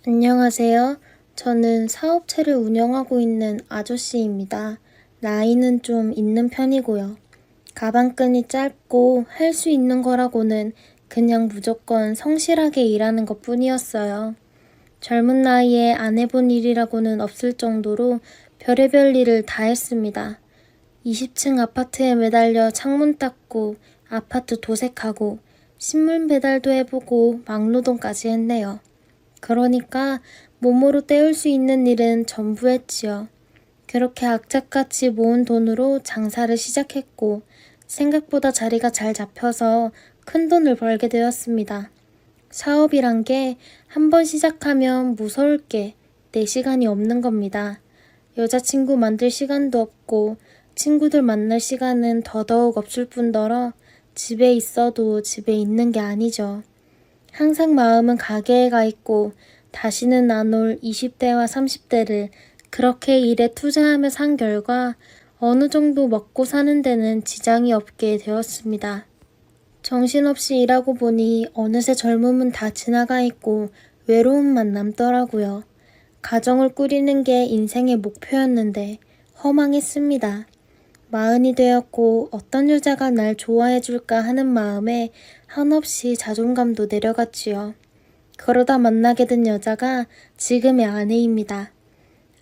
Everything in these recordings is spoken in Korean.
안녕하세요. 저는 사업체를 운영하고 있는 아저씨입니다. 나이는 좀 있는 편이고요. 가방끈이 짧고 할 수 있는 거라고는 그냥 무조건 성실하게 일하는 것 뿐이었어요. 젊은 나이에 안 해본 일이라고는 없을 정도로 별의별 일을 다 했습니다. 20층 아파트에 매달려 창문 닦고 아파트 도색하고 신문 배달도 해보고 막노동까지 했네요. 그러니까 몸으로 때울 수 있는 일은 전부 했지요. 그렇게 악착같이 모은 돈으로 장사를 시작했고 생각보다 자리가 잘 잡혀서 큰 돈을 벌게 되었습니다. 사업이란 게 한 번 시작하면 무서울 게 내 시간이 없는 겁니다. 여자친구 만들 시간도 없고 친구들 만날 시간은 더더욱 없을 뿐더러 집에 있어도 집에 있는 게 아니죠. 항상 마음은 가게에 가 있고 다시는 안 올 20대와 30대를 그렇게 일에 투자하며 산 결과 어느 정도 먹고 사는 데는 지장이 없게 되었습니다. 정신없이 일하고 보니 어느새 젊음은 다 지나가 있고 외로움만 남더라고요. 가정을 꾸리는 게 인생의 목표였는데 허망했습니다. 마흔이 되었고 어떤 여자가 날 좋아해 줄까 하는 마음에 한없이 자존감도 내려갔지요. 그러다 만나게 된 여자가 지금의 아내입니다.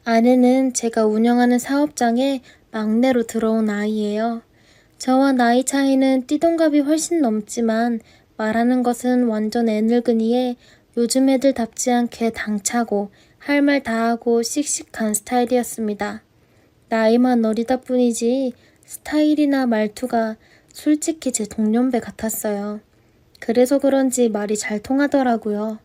아내는 제가 운영하는 사업장에 막내로 들어온 아이예요. 저와 나이 차이는 띠동갑이 훨씬 넘지만 말하는 것은 완전 애늙은이에 요즘 애들답지 않게 당차고 할 말 다 하고 씩씩한 스타일이었습니다. 나이만 어리다 뿐이지 스타일이나 말투가 솔직히 제 동년배 같았어요. 그래서 그런지 말이 잘 통하더라고요.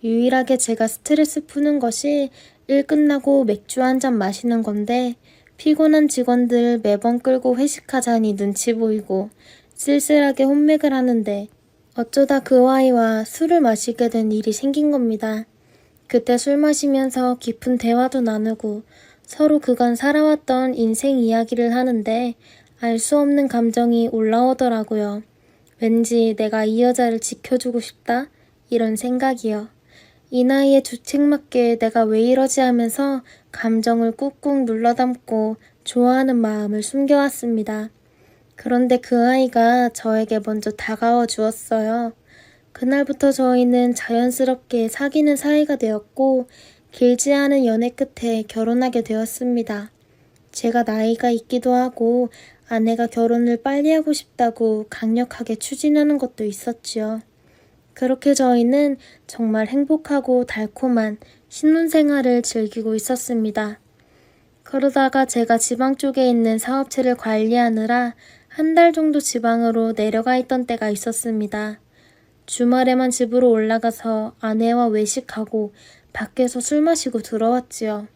유일하게 제가 스트레스 푸는 것이 일 끝나고 맥주 한 잔 마시는 건데 피곤한 직원들 매번 끌고 회식하자니 눈치 보이고 쓸쓸하게 혼맥을 하는데 어쩌다 그 아이와 술을 마시게 된 일이 생긴 겁니다. 그때 술 마시면서 깊은 대화도 나누고 서로 그간 살아왔던 인생 이야기를 하는데 알 수 없는 감정이 올라오더라고요. 왠지 내가 이 여자를 지켜주고 싶다? 이런 생각이요. 이 나이에 주책맞게 내가 왜 이러지 하면서 감정을 꾹꾹 눌러담고 좋아하는 마음을 숨겨왔습니다. 그런데 그 아이가 저에게 먼저 다가와 주었어요. 그날부터 저희는 자연스럽게 사귀는 사이가 되었고 길지 않은 연애 끝에 결혼하게 되었습니다. 제가 나이가 있기도 하고 아내가 결혼을 빨리 하고 싶다고 강력하게 추진하는 것도 있었지요. 그렇게 저희는 정말 행복하고 달콤한 신혼생활을 즐기고 있었습니다. 그러다가 제가 지방 쪽에 있는 사업체를 관리하느라 한 달 정도 지방으로 내려가 있던 때가 있었습니다. 주말에만 집으로 올라가서 아내와 외식하고 밖에서 술 마시고 들어왔지요.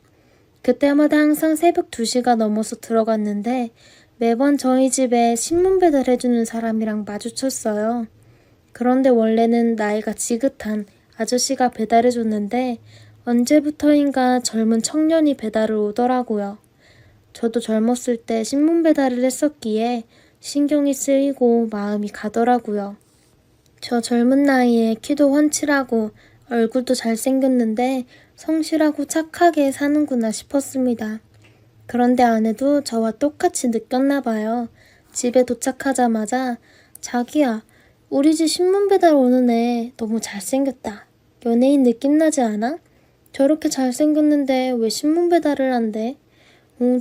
그때마다 항상 새벽 2시가 넘어서 들어갔는데 매번 저희 집에 신문 배달해주는 사람이랑 마주쳤어요. 그런데 원래는 나이가 지긋한 아저씨가 배달해줬는데 언제부터인가 젊은 청년이 배달을 오더라고요. 저도 젊었을 때 신문 배달을 했었기에 신경이 쓰이고 마음이 가더라고요. 저 젊은 나이에 키도 훤칠하고 얼굴도 잘생겼는데 성실하고 착하게 사는구나 싶었습니다. 그런데 아내도 저와 똑같이 느꼈나 봐요. 집에 도착하자마자 자기야, 우리 집 신문 배달 오는 애 너무 잘생겼다. 연예인 느낌 나지 않아? 저렇게 잘생겼는데 왜 신문 배달을 한대?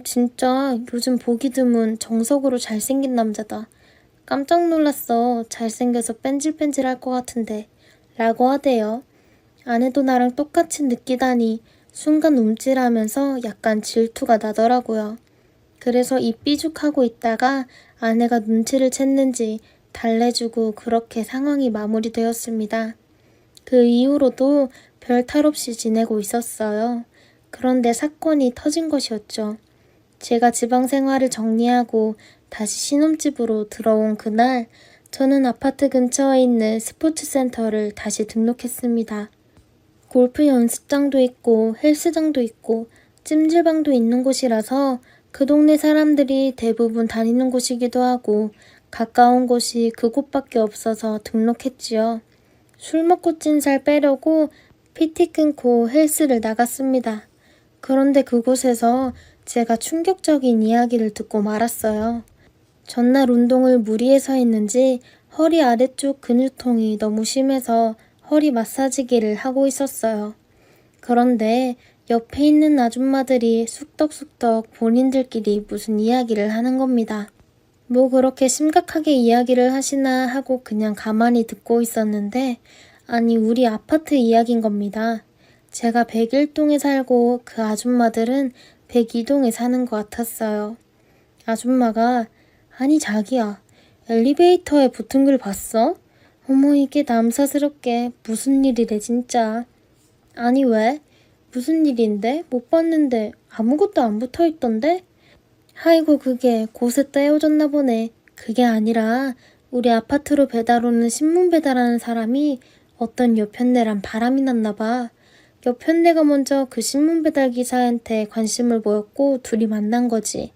진짜 요즘 보기 드문 정석으로 잘생긴 남자다. 깜짝 놀랐어. 잘생겨서 뺀질뺀질할 것 같은데. 라고 하대요. 아내도 나랑 똑같이 느끼다니 순간 움찔하면서 약간 질투가 나더라고요. 그래서 입 삐죽하고 있다가 아내가 눈치를 챘는지 달래주고 그렇게 상황이 마무리되었습니다. 그 이후로도 별 탈 없이 지내고 있었어요. 그런데 사건이 터진 것이었죠. 제가 지방 생활을 정리하고 다시 신혼집으로 들어온 그날 저는 아파트 근처에 있는 스포츠센터를 다시 등록했습니다. 골프 연습장도 있고 헬스장도 있고 찜질방도 있는 곳이라서 그 동네 사람들이 대부분 다니는 곳이기도 하고 가까운 곳이 그곳밖에 없어서 등록했지요. 술 먹고 찐 살 빼려고 PT 끊고 헬스를 나갔습니다. 그런데 그곳에서 제가 충격적인 이야기를 듣고 말았어요. 전날 운동을 무리해서 했는지 허리 아래쪽 근육통이 너무 심해서 허리 마사지기를 하고 있었어요. 그런데 옆에 있는 아줌마들이 쑥덕쑥덕 본인들끼리 무슨 이야기를 하는 겁니다. 뭐 그렇게 심각하게 이야기를 하시나 하고 그냥 가만히 듣고 있었는데 아니 우리 아파트 이야기인 겁니다. 제가 101동에 살고 그 아줌마들은 102동에 사는 것 같았어요. 아줌마가 아니 자기야 엘리베이터에 붙은 글 봤어? 어머 이게 남사스럽게 무슨 일이래 진짜. 아니 왜? 무슨 일인데? 못 봤는데 아무것도 안 붙어있던데? 아이고 그게 곳에 떼어졌나 보네. 그게 아니라 우리 아파트로 배달 오는 신문 배달하는 사람이 어떤 여편네랑 바람이 났나 봐. 여편네가 먼저 그 신문 배달 기사한테 관심을 보였고 둘이 만난 거지.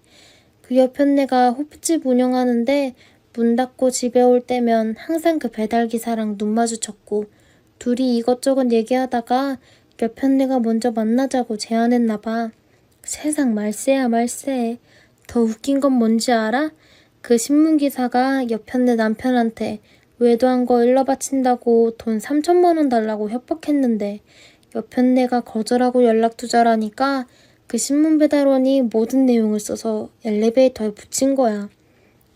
그 여편네가 호프집 운영하는데 문 닫고 집에 올 때면 항상 그 배달 기사랑 눈 마주쳤고 둘이 이것저것 얘기하다가 여편네가 먼저 만나자고 제안했나 봐. 세상 말세야 말세. 더 웃긴 건 뭔지 알아? 그 신문기사가 여편네 남편한테 외도한 거 일러 바친다고 돈 3천만 원 달라고 협박했는데 여편네가 거절하고 연락 두절하니까 그 신문 배달원이 모든 내용을 써서 엘리베이터에 붙인 거야.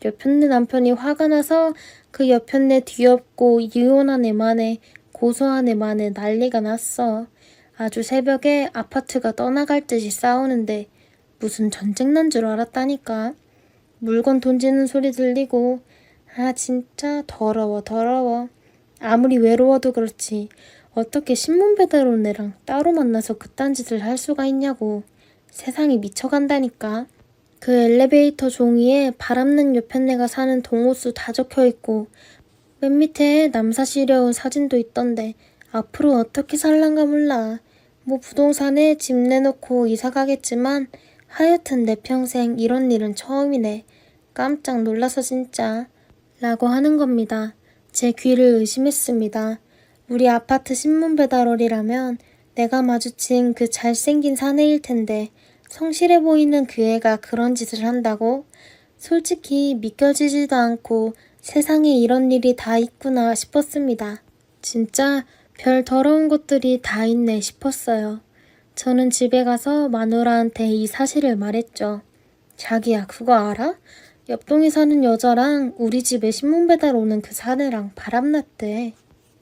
여편네 남편이 화가 나서 그 여편네 뒤엎고 이혼한 애만에 고소한 애만에 난리가 났어. 아주 새벽에 아파트가 떠나갈 듯이 싸우는데 무슨 전쟁 난 줄 알았다니까. 물건 던지는 소리 들리고 아 진짜 더러워 더러워. 아무리 외로워도 그렇지 어떻게 신문 배달 온 애랑 따로 만나서 그딴 짓을 할 수가 있냐고. 세상이 미쳐간다니까. 그 엘리베이터 종이에 바람난 여편네가 사는 동호수 다 적혀있고 맨 밑에 남사 시려운 사진도 있던데 앞으로 어떻게 살란가 몰라. 뭐 부동산에 집 내놓고 이사 가겠지만 하여튼 내 평생 이런 일은 처음이네. 깜짝 놀라서 진짜. 라고 하는 겁니다. 제 귀를 의심했습니다. 우리 아파트 신문 배달원이라면 내가 마주친 그 잘생긴 사내일 텐데 성실해 보이는 그 애가 그런 짓을 한다고? 솔직히 믿겨지지도 않고 세상에 이런 일이 다 있구나 싶었습니다. 진짜 별 더러운 것들이 다 있네 싶었어요. 저는 집에 가서 마누라한테 이 사실을 말했죠. 자기야 그거 알아? 옆동에 사는 여자랑 우리 집에 신문 배달 오는 그 사내랑 바람났대.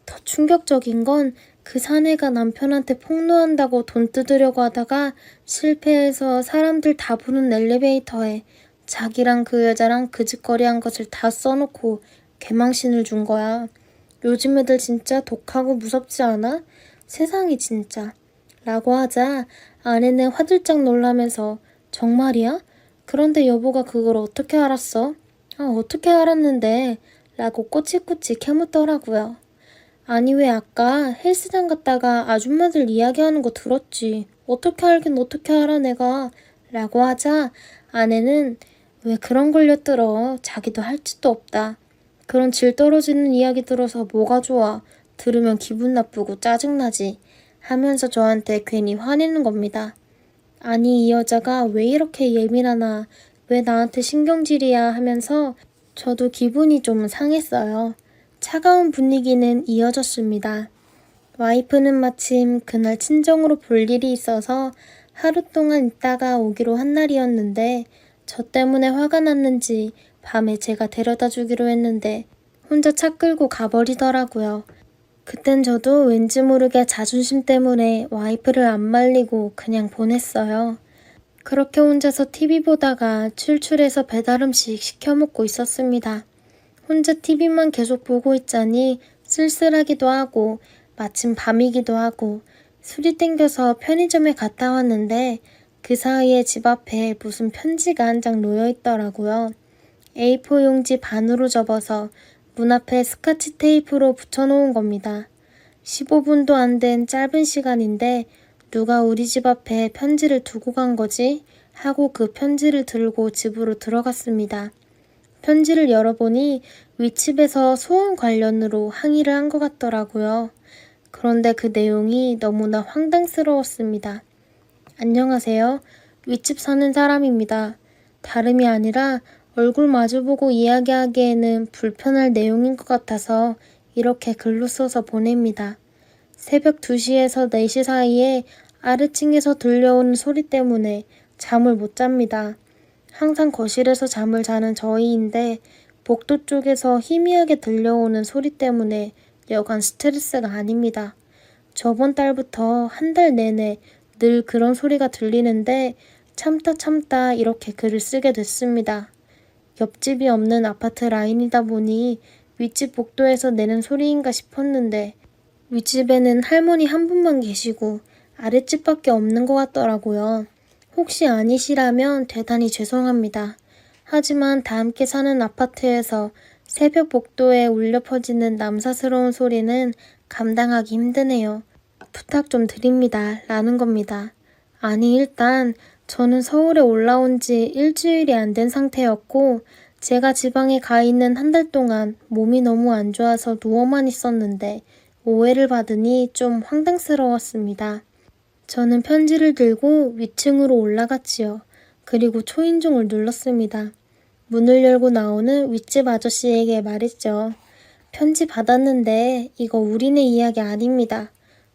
더 충격적인 건 그 사내가 남편한테 폭로한다고 돈 뜯으려고 하다가 실패해서 사람들 다 부른 엘리베이터에 자기랑 그 여자랑 그 짓거리한 것을 다 써놓고 개망신을 준 거야. 요즘 애들 진짜 독하고 무섭지 않아? 세상이 진짜. 라고 하자 아내는 화들짝 놀라면서 정말이야? 그런데 여보가 그걸 어떻게 알았어? 아 어떻게 알았는데? 라고 꼬치꼬치 캐묻더라고요. 아니 왜 아까 헬스장 갔다가 아줌마들 이야기하는 거 들었지. 어떻게 알긴 어떻게 알아 내가. 라고 하자 아내는 왜 그런 걸 엿들어. 자기도 할 짓도 없다. 그런 질 떨어지는 이야기 들어서 뭐가 좋아. 들으면 기분 나쁘고 짜증나지. 하면서 저한테 괜히 화내는 겁니다. 아니 이 여자가 왜 이렇게 예민하나. 왜 나한테 신경질이야 하면서 저도 기분이 좀 상했어요. 차가운 분위기는 이어졌습니다. 와이프는 마침 그날 친정으로 볼 일이 있어서 하루 동안 있다가 오기로 한 날이었는데 저 때문에 화가 났는지 밤에 제가 데려다 주기로 했는데 혼자 차 끌고 가버리더라고요. 그땐 저도 왠지 모르게 자존심 때문에 와이프를 안 말리고 그냥 보냈어요. 그렇게 혼자서 TV 보다가 출출해서 배달음식 시켜 먹고 있었습니다. 혼자 TV만 계속 보고 있자니 쓸쓸하기도 하고 마침 밤이기도 하고 술이 땡겨서 편의점에 갔다 왔는데 그 사이에 집 앞에 무슨 편지가 한 장 놓여 있더라고요. A4 용지 반으로 접어서 문 앞에 스카치 테이프로 붙여놓은 겁니다. 15분도 안 된 짧은 시간인데 누가 우리 집 앞에 편지를 두고 간 거지? 하고 그 편지를 들고 집으로 들어갔습니다. 편지를 열어보니 윗집에서 소원 관련으로 항의를 한 것 같더라고요. 그런데 그 내용이 너무나 황당스러웠습니다. 안녕하세요. 윗집 사는 사람입니다. 다름이 아니라 얼굴 마주보고 이야기하기에는 불편할 내용인 것 같아서 이렇게 글로 써서 보냅니다. 새벽 2시에서 4시 사이에 아래층에서 들려오는 소리 때문에 잠을 못 잡니다. 항상 거실에서 잠을 자는 저희인데 복도 쪽에서 희미하게 들려오는 소리 때문에 여간 스트레스가 아닙니다. 저번 달부터 한 달 내내 늘 그런 소리가 들리는데 참다 이렇게 글을 쓰게 됐습니다. 옆집이 없는 아파트 라인이다 보니 윗집 복도에서 내는 소리인가 싶었는데 윗집에는 할머니 한 분만 계시고 아랫집밖에 없는 것 같더라고요. 혹시 아니시라면 대단히 죄송합니다. 하지만 다 함께 사는 아파트에서 새벽 복도에 울려 퍼지는 남사스러운 소리는 감당하기 힘드네요. 부탁 좀 드립니다. 라는 겁니다. 아니 일단 저는 서울에 올라온 지 일주일이 안 된 상태였고 제가 지방에 가 있는 한 달 동안 몸이 너무 안 좋아서 누워만 있었는데 오해를 받으니 좀 황당스러웠습니다. 저는 편지를 들고 위층으로 올라갔지요. 그리고 초인종을 눌렀습니다. 문을 열고 나오는 윗집 아저씨에게 말했죠. 편지 받았는데 이거 우리네 이야기 아닙니다.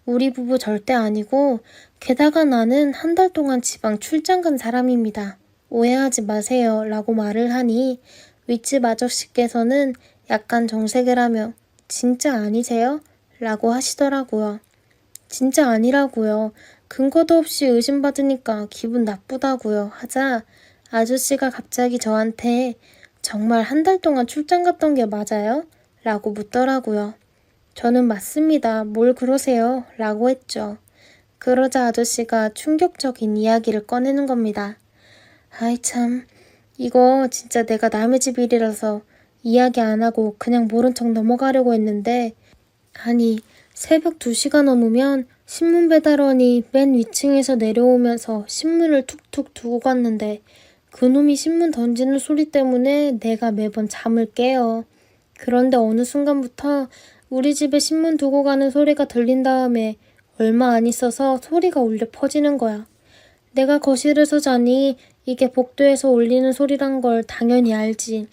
우리 부부 절대 아니고 게다가 나는 한 달 동안 지방 출장 간 사람입니다. 오해하지 마세요 라고 말을 하니 윗집 아저씨께서는 약간 정색을 하며 진짜 아니세요? 라고 하시더라고요. 진짜 아니라고요. 근거도 없이 의심받으니까 기분 나쁘다고요 하자 아저씨가 갑자기 저한테 정말 한 달 동안 출장 갔던 게 맞아요? 라고 묻더라고요. 저는 맞습니다. 뭘 그러세요? 라고 했죠. 그러자 아저씨가 충격적인 이야기를 꺼내는 겁니다. 아이 참, 이거 진짜 내가 남의 집 일이라서 이야기 안 하고 그냥 모른 척 넘어가려고 했는데 아니 새벽 2시가 넘으면 신문 배달원이 맨 위층에서 내려오면서 신문을 툭툭 두고 갔는데 그놈이 신문 던지는 소리 때문에 내가 매번 잠을 깨요. 그런데 어느 순간부터 우리 집에 신문 두고 가는 소리가 들린 다음에 얼마 안 있어서 소리가 울려 퍼지는 거야. 내가 거실에서 자니 이게 복도에서 울리는 소리란 걸 당연히 알지.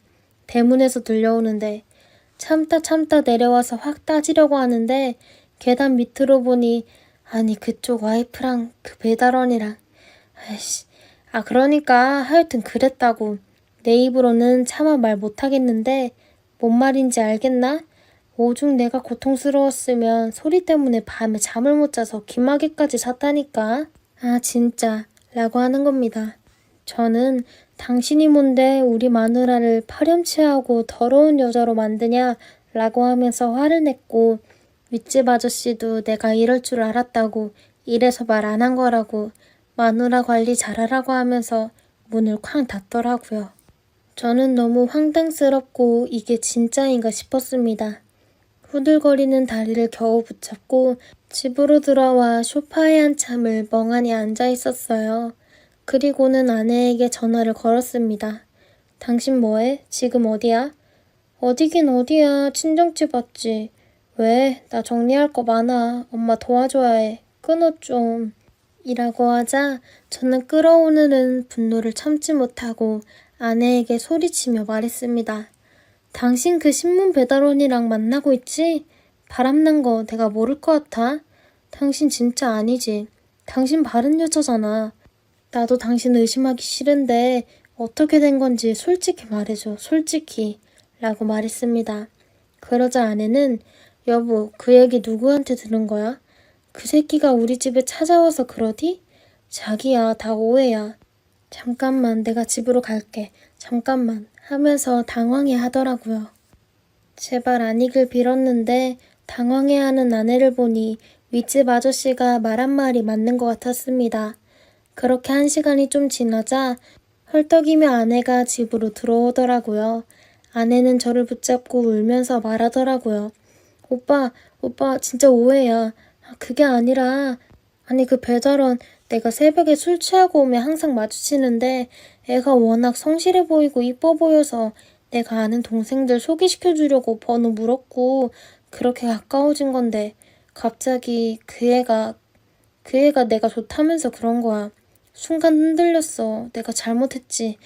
대문에서 들려오는데 참다 내려와서 확 따지려고 하는데 계단 밑으로 보니 아니 그쪽 와이프랑 그 배달원이랑 아이씨 그러니까 하여튼 그랬다고. 내 입으로는 차마 말 못하겠는데 뭔 말인지 알겠나? 오죽 내가 고통스러웠으면 소리 때문에 밤에 잠을 못 자서 기마개까지 잤다니까. 진짜 라고 하는 겁니다. 저는 당신이 뭔데 우리 마누라를 파렴치하고 더러운 여자로 만드냐 라고 하면서 화를 냈고 윗집 아저씨도 내가 이럴 줄 알았다고 이래서 말 안 한 거라고 마누라 관리 잘하라고 하면서 문을 쾅 닫더라고요. 저는 너무 황당스럽고 이게 진짜인가 싶었습니다. 후들거리는 다리를 겨우 붙잡고 집으로 들어와 소파에 한참을 멍하니 앉아 있었어요. 그리고는 아내에게 전화를 걸었습니다. 당신 뭐해? 지금 어디야? 어디긴 어디야. 친정집 왔지. 왜? 나 정리할 거 많아. 엄마 도와줘야 해. 끊어 좀. 이라고 하자 저는 끓어오르는 분노를 참지 못하고 아내에게 소리치며 말했습니다. 당신 그 신문 배달원이랑 만나고 있지? 바람난 거 내가 모를 것 같아? 당신 진짜 아니지. 당신 바른 여자잖아. 나도 당신 의심하기 싫은데 어떻게 된 건지 솔직히 말해줘. 솔직히. 라고 말했습니다. 그러자 아내는 여보 그 얘기 누구한테 들은 거야? 그 새끼가 우리 집에 찾아와서 그러디? 자기야 다 오해야. 잠깐만 내가 집으로 갈게. 잠깐만 하면서 당황해 하더라고요. 제발 아니길 빌었는데 당황해하는 아내를 보니 윗집 아저씨가 말 한 말이 맞는 것 같았습니다. 그렇게 1시간이 좀 지나자 헐떡이며 아내가 집으로 들어오더라고요. 아내는 저를 붙잡고 울면서 말하더라고요. 오빠 진짜 오해야. 그게 아니라 아니 그 배달원 내가 새벽에 술 취하고 오면 항상 마주치는데 애가 워낙 성실해 보이고 이뻐 보여서 내가 아는 동생들 소개시켜 주려고 번호 물었고 그렇게 가까워진 건데 갑자기 그 애가 내가 좋다면서 그런 거야. 순간 흔들렸어. 내가 잘못했지.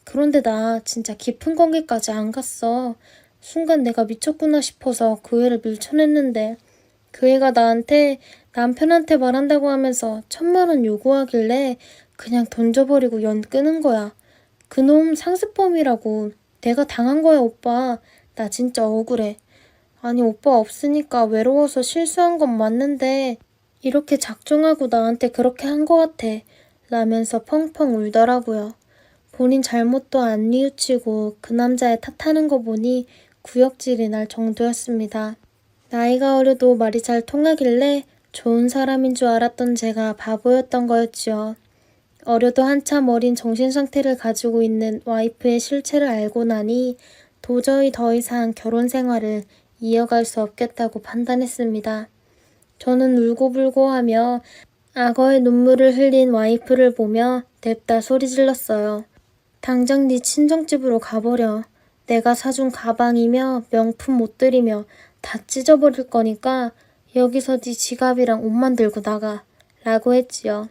그런데 나 진짜 깊은 관계까지 안 갔어. 순간 내가 미쳤구나 싶어서 그 애를 밀쳐냈는데 그 애가 나한테 남편한테 말한다고 하면서 1,000만 원 요구하길래 그냥 던져버리고 연 끄는 거야. 그놈 상습범이라고. 내가 당한 거야, 오빠. 나 진짜 억울해. 아니, 오빠 없으니까 외로워서 실수한 건 맞는데 이렇게 작정하고 나한테 그렇게 한 거 같아. 라면서 펑펑 울더라고요. 본인 잘못도 안 뉘우치고 그 남자애 탓하는 거 보니 구역질이 날 정도였습니다. 나이가 어려도 말이 잘 통하길래 좋은 사람인 줄 알았던 제가 바보였던 거였지요. 어려도 한참 어린 정신상태를 가지고 있는 와이프의 실체를 알고 나니 도저히 더 이상 결혼 생활을 이어갈 수 없겠다고 판단했습니다. 저는 울고불고 하며 악어의 눈물을 흘린 와이프를 보며 냅다 소리 질렀어요. 당장 네 친정집으로 가버려. 내가 사준 가방이며 명품 옷들이며 다 찢어버릴 거니까 여기서 네 지갑이랑 옷만 들고 나가. 라고 했지요.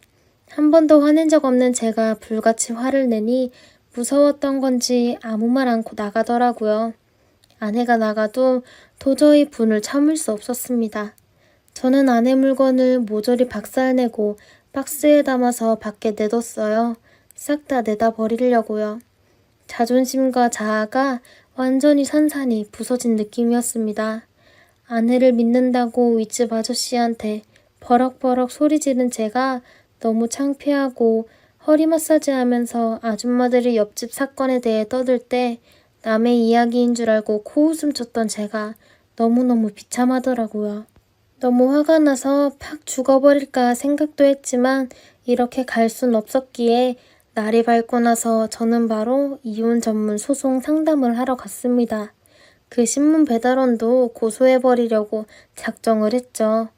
한 번도 화낸 적 없는 제가 불같이 화를 내니 무서웠던 건지 아무 말 않고 나가더라고요. 아내가 나가도 도저히 분을 참을 수 없었습니다. 저는 아내 물건을 모조리 박살내고 박스에 담아서 밖에 내뒀어요. 싹 다 내다 버리려고요. 자존심과 자아가 완전히 산산이 부서진 느낌이었습니다. 아내를 믿는다고 윗집 아저씨한테 버럭버럭 소리 지른 제가 너무 창피하고 허리 마사지하면서 아줌마들이 옆집 사건에 대해 떠들 때 남의 이야기인 줄 알고 코웃음 쳤던 제가 너무너무 비참하더라고요. 너무 화가 나서 팍 죽어버릴까 생각도 했지만 이렇게 갈 순 없었기에 날이 밝고 나서 저는 바로 이혼 전문 소송 상담을 하러 갔습니다. 그 신문 배달원도 고소해버리려고 작정을 했죠.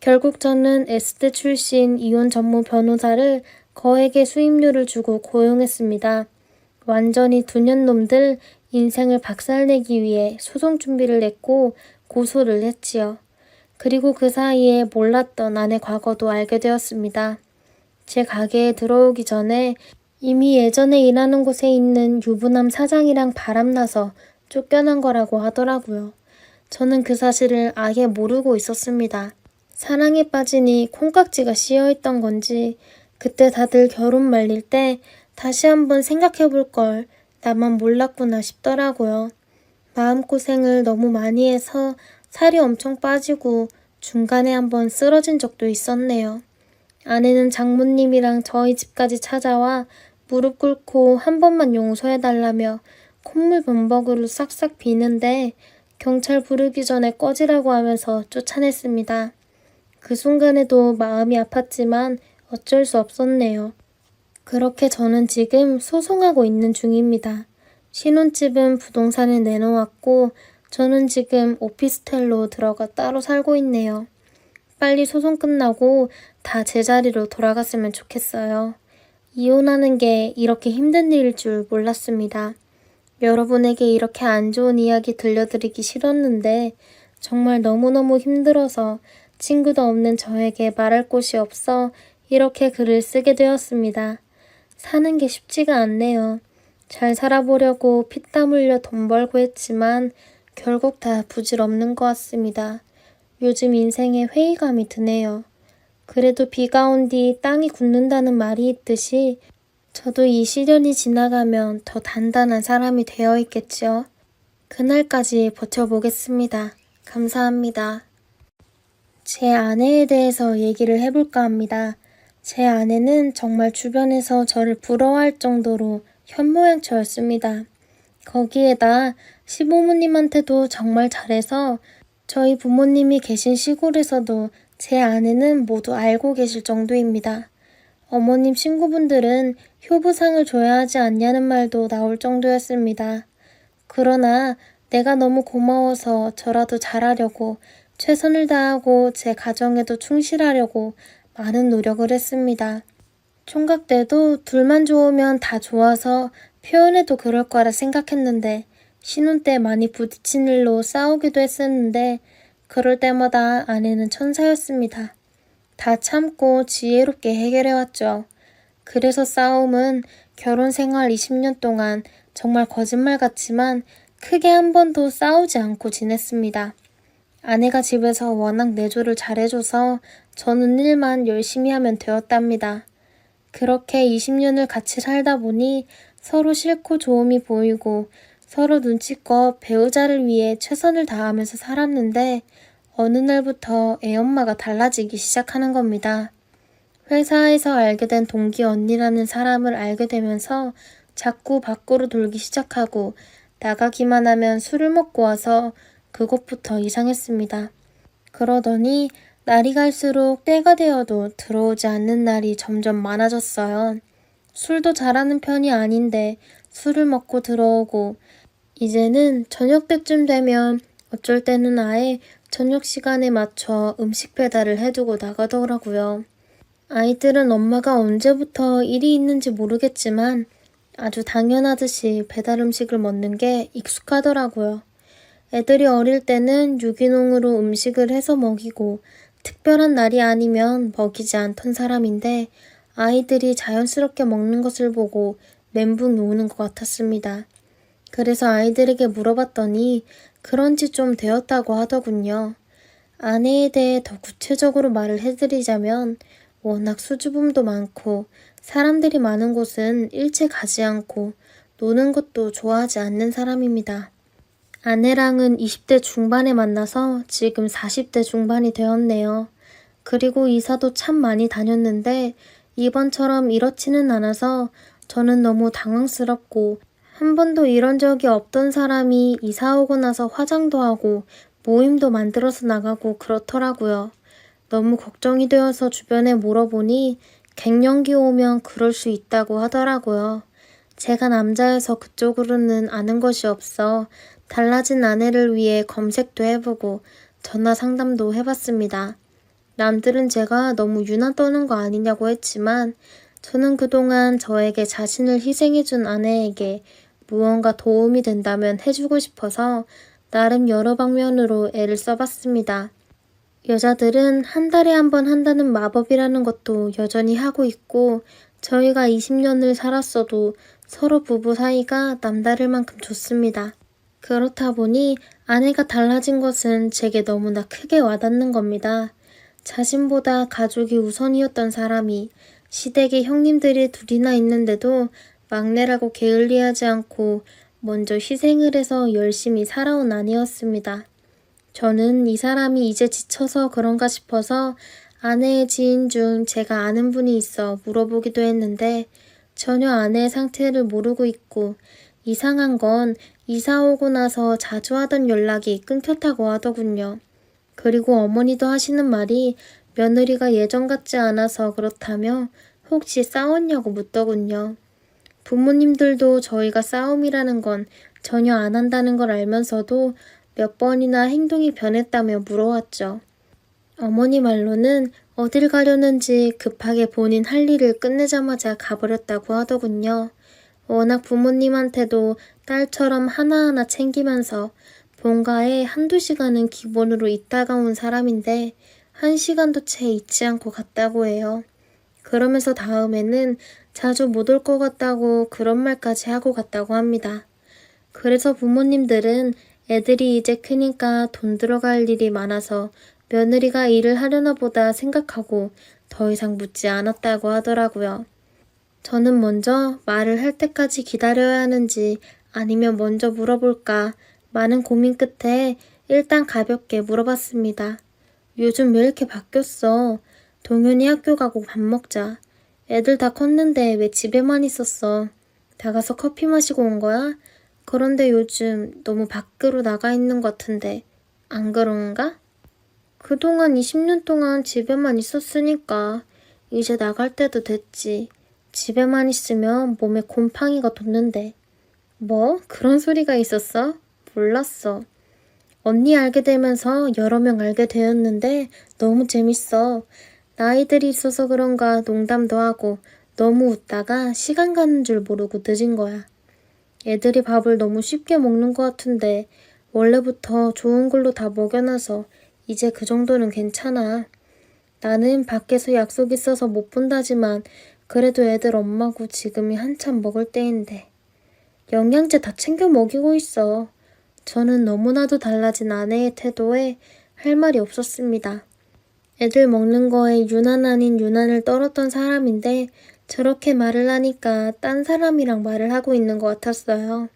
결국 저는 S대 출신 이혼 전문 변호사를 거액의 수임료를 주고 고용했습니다. 완전히 두년놈들 인생을 박살내기 위해 소송 준비를 했고 고소를 했지요. 그리고 그 사이에 몰랐던 아내 과거도 알게 되었습니다. 제 가게에 들어오기 전에 이미 예전에 일하는 곳에 있는 유부남 사장이랑 바람나서 쫓겨난 거라고 하더라고요. 저는 그 사실을 아예 모르고 있었습니다. 사랑에 빠지니 콩깍지가 씌어있던 건지 그때 다들 결혼 말릴 때 다시 한번 생각해 볼 걸 나만 몰랐구나 싶더라고요. 마음고생을 너무 많이 해서 살이 엄청 빠지고 중간에 한번 쓰러진 적도 있었네요. 아내는 장모님이랑 저희 집까지 찾아와 무릎 꿇고 한 번만 용서해달라며 콧물 범벅으로 싹싹 비는데 경찰 부르기 전에 꺼지라고 하면서 쫓아냈습니다. 그 순간에도 마음이 아팠지만 어쩔 수 없었네요. 그렇게 저는 지금 소송하고 있는 중입니다. 신혼집은 부동산에 내놓았고 저는 지금 오피스텔로 들어가 따로 살고 있네요. 빨리 소송 끝나고 다 제자리로 돌아갔으면 좋겠어요. 이혼하는 게 이렇게 힘든 일일 줄 몰랐습니다. 여러분에게 이렇게 안 좋은 이야기 들려드리기 싫었는데 정말 너무너무 힘들어서 친구도 없는 저에게 말할 곳이 없어 이렇게 글을 쓰게 되었습니다. 사는 게 쉽지가 않네요. 잘 살아보려고 피땀 흘려 돈 벌고 했지만 결국 다 부질없는 것 같습니다. 요즘 인생에 회의감이 드네요. 그래도 비가 온 뒤 땅이 굳는다는 말이 있듯이 저도 이 시련이 지나가면 더 단단한 사람이 되어 있겠지요. 그날까지 버텨보겠습니다. 감사합니다. 제 아내에 대해서 얘기를 해볼까 합니다. 제 아내는 정말 주변에서 저를 부러워할 정도로 현모양처였습니다. 거기에다 시부모님한테도 정말 잘해서 저희 부모님이 계신 시골에서도 제 아내는 모두 알고 계실 정도입니다. 어머님 친구분들은 효부상을 줘야 하지 않냐는 말도 나올 정도였습니다. 그러나 내가 너무 고마워서 저라도 잘하려고 최선을 다하고 제 가정에도 충실하려고 많은 노력을 했습니다. 총각 때도 둘만 좋으면 다 좋아서 표현해도 그럴 거라 생각했는데 신혼 때 많이 부딪힌 일로 싸우기도 했었는데 그럴 때마다 아내는 천사였습니다. 다 참고 지혜롭게 해결해왔죠. 그래서 싸움은 결혼 생활 20년 동안 정말 거짓말 같지만 크게 한 번도 싸우지 않고 지냈습니다. 아내가 집에서 워낙 내조를 잘해줘서 저는 일만 열심히 하면 되었답니다. 그렇게 20년을 같이 살다 보니 서로 싫고 좋음이 보이고 서로 눈치껏 배우자를 위해 최선을 다하면서 살았는데 어느 날부터 애엄마가 달라지기 시작하는 겁니다. 회사에서 알게 된 동기 언니라는 사람을 알게 되면서 자꾸 밖으로 돌기 시작하고 나가기만 하면 술을 먹고 와서 그것부터 이상했습니다. 그러더니 날이 갈수록 때가 되어도 들어오지 않는 날이 점점 많아졌어요. 술도 잘하는 편이 아닌데 술을 먹고 들어오고 이제는 저녁 때쯤 되면 어쩔 때는 아예 저녁 시간에 맞춰 음식 배달을 해두고 나가더라고요. 아이들은 엄마가 언제부터 일이 있는지 모르겠지만 아주 당연하듯이 배달 음식을 먹는 게 익숙하더라고요. 애들이 어릴 때는 유기농으로 음식을 해서 먹이고 특별한 날이 아니면 먹이지 않던 사람인데 아이들이 자연스럽게 먹는 것을 보고 멘붕이 오는 것 같았습니다. 그래서 아이들에게 물어봤더니 그런 지 좀 되었다고 하더군요. 아내에 대해 더 구체적으로 말을 해드리자면 워낙 수줍음도 많고 사람들이 많은 곳은 일체 가지 않고 노는 것도 좋아하지 않는 사람입니다. 아내랑은 20대 중반에 만나서 지금 40대 중반이 되었네요. 그리고 이사도 참 많이 다녔는데 이번처럼 이렇지는 않아서 저는 너무 당황스럽고 한 번도 이런 적이 없던 사람이 이사 오고 나서 화장도 하고 모임도 만들어서 나가고 그렇더라고요. 너무 걱정이 되어서 주변에 물어보니 갱년기 오면 그럴 수 있다고 하더라고요. 제가 남자여서 그쪽으로는 아는 것이 없어 달라진 아내를 위해 검색도 해보고 전화 상담도 해봤습니다. 남들은 제가 너무 유난 떠는 거 아니냐고 했지만 저는 그동안 저에게 자신을 희생해준 아내에게 무언가 도움이 된다면 해주고 싶어서 나름 여러 방면으로 애를 써봤습니다. 여자들은 한 달에 한 번 한다는 마법이라는 것도 여전히 하고 있고 저희가 20년을 살았어도 서로 부부 사이가 남다를 만큼 좋습니다. 그렇다 보니 아내가 달라진 것은 제게 너무나 크게 와닿는 겁니다. 자신보다 가족이 우선이었던 사람이 시댁에 형님들이 둘이나 있는데도 막내라고 게을리하지 않고 먼저 희생을 해서 열심히 살아온 아내였습니다. 저는 이 사람이 이제 지쳐서 그런가 싶어서 아내의 지인 중 제가 아는 분이 있어 물어보기도 했는데 전혀 아내의 상태를 모르고 있고 이상한 건 이사 오고 나서 자주 하던 연락이 끊겼다고 하더군요. 그리고 어머니도 하시는 말이 며느리가 예전 같지 않아서 그렇다며 혹시 싸웠냐고 묻더군요. 부모님들도 저희가 싸움이라는 건 전혀 안 한다는 걸 알면서도 몇 번이나 행동이 변했다며 물어왔죠. 어머니 말로는 어딜 가려는지 급하게 본인 할 일을 끝내자마자 가버렸다고 하더군요. 워낙 부모님한테도 딸처럼 하나하나 챙기면서 본가에 한두 시간은 기본으로 있다가 온 사람인데 1시간도 채 있지 않고 갔다고 해요. 그러면서 다음에는 자주 못 올 것 같다고 그런 말까지 하고 갔다고 합니다. 그래서 부모님들은 애들이 이제 크니까 돈 들어갈 일이 많아서 며느리가 일을 하려나 보다 생각하고 더 이상 묻지 않았다고 하더라고요. 저는 먼저 말을 할 때까지 기다려야 하는지 아니면 먼저 물어볼까 많은 고민 끝에 일단 가볍게 물어봤습니다. 요즘 왜 이렇게 바뀌었어? 동현이 학교 가고 밥 먹자. 애들 다 컸는데 왜 집에만 있었어? 나가서 커피 마시고 온 거야? 그런데 요즘 너무 밖으로 나가 있는 것 같은데 안 그런가? 그동안 20년 동안 집에만 있었으니까 이제 나갈 때도 됐지. 집에만 있으면 몸에 곰팡이가 돋는데. 뭐? 그런 소리가 있었어? 몰랐어. 언니 알게 되면서 여러 명 알게 되었는데 너무 재밌어. 나이들이 있어서 그런가 농담도 하고 너무 웃다가 시간 가는 줄 모르고 늦은 거야. 애들이 밥을 너무 쉽게 먹는 것 같은데 원래부터 좋은 걸로 다 먹여놔서 이제 그 정도는 괜찮아. 나는 밖에서 약속 있어서 못 본다지만 그래도 애들 엄마고 지금이 한참 먹을 때인데. 영양제 다 챙겨 먹이고 있어. 저는 너무나도 달라진 아내의 태도에 할 말이 없었습니다. 애들 먹는 거에 유난 아닌 유난을 떨었던 사람인데 저렇게 말을 하니까 딴 사람이랑 말을 하고 있는 것 같았어요.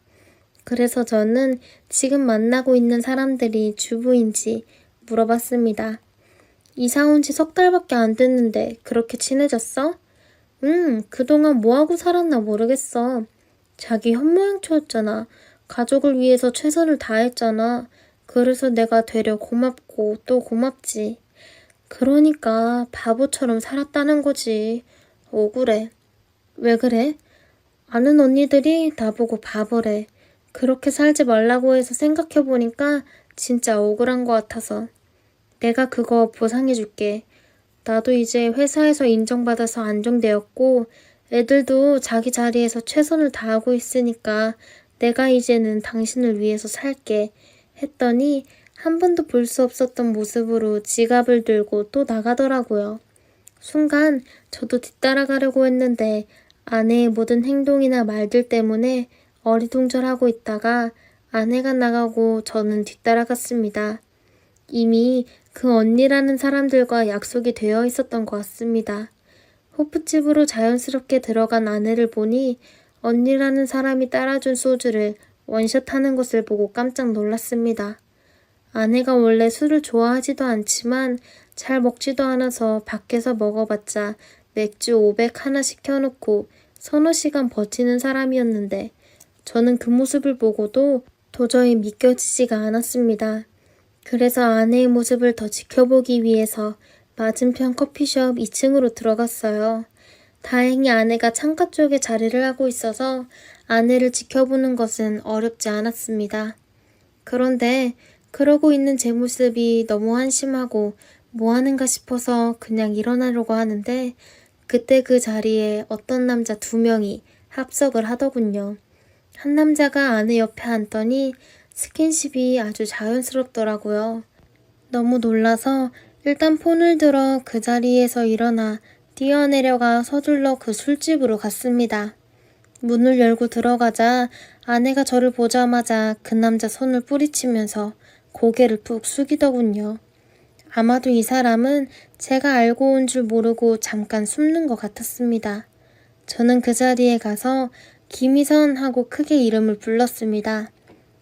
그래서 저는 지금 만나고 있는 사람들이 주부인지 물어봤습니다. 이사 온 지 3달밖에 안 됐는데 그렇게 친해졌어? 그동안 뭐하고 살았나 모르겠어. 자기 현모양처였잖아. 가족을 위해서 최선을 다했잖아. 그래서 내가 되려 고맙고 또 고맙지. 그러니까 바보처럼 살았다는 거지. 억울해. 왜 그래? 아는 언니들이 나보고 바보래. 그렇게 살지 말라고 해서 생각해보니까 진짜 억울한 것 같아서. 내가 그거 보상해줄게. 나도 이제 회사에서 인정받아서 안정되었고 애들도 자기 자리에서 최선을 다하고 있으니까 내가 이제는 당신을 위해서 살게 했더니 한 번도 볼 수 없었던 모습으로 지갑을 들고 또 나가더라고요. 순간 저도 뒤따라가려고 했는데 아내의 모든 행동이나 말들 때문에 어리둥절하고 있다가 아내가 나가고 저는 뒤따라갔습니다. 이미 그 언니라는 사람들과 약속이 되어 있었던 것 같습니다. 호프집으로 자연스럽게 들어간 아내를 보니 언니라는 사람이 따라준 소주를 원샷하는 것을 보고 깜짝 놀랐습니다. 아내가 원래 술을 좋아하지도 않지만 잘 먹지도 않아서 밖에서 먹어봤자 맥주 500 하나 시켜놓고 서너 시간 버티는 사람이었는데 저는 그 모습을 보고도 도저히 믿겨지지가 않았습니다. 그래서 아내의 모습을 더 지켜보기 위해서 맞은편 커피숍 2층으로 들어갔어요. 다행히 아내가 창가 쪽에 자리를 하고 있어서 아내를 지켜보는 것은 어렵지 않았습니다. 그런데 그러고 있는 제 모습이 너무 한심하고 뭐 하는가 싶어서 그냥 일어나려고 하는데 그때 그 자리에 어떤 남자 2명이 합석을 하더군요. 한 남자가 아내 옆에 앉더니 스킨십이 아주 자연스럽더라고요. 너무 놀라서 일단 폰을 들어 그 자리에서 일어나 뛰어내려가 서둘러 그 술집으로 갔습니다. 문을 열고 들어가자 아내가 저를 보자마자 그 남자 손을 뿌리치면서 고개를 푹 숙이더군요. 아마도 이 사람은 제가 알고 온 줄 모르고 잠깐 숨는 것 같았습니다. 저는 그 자리에 가서 김희선 하고 크게 이름을 불렀습니다.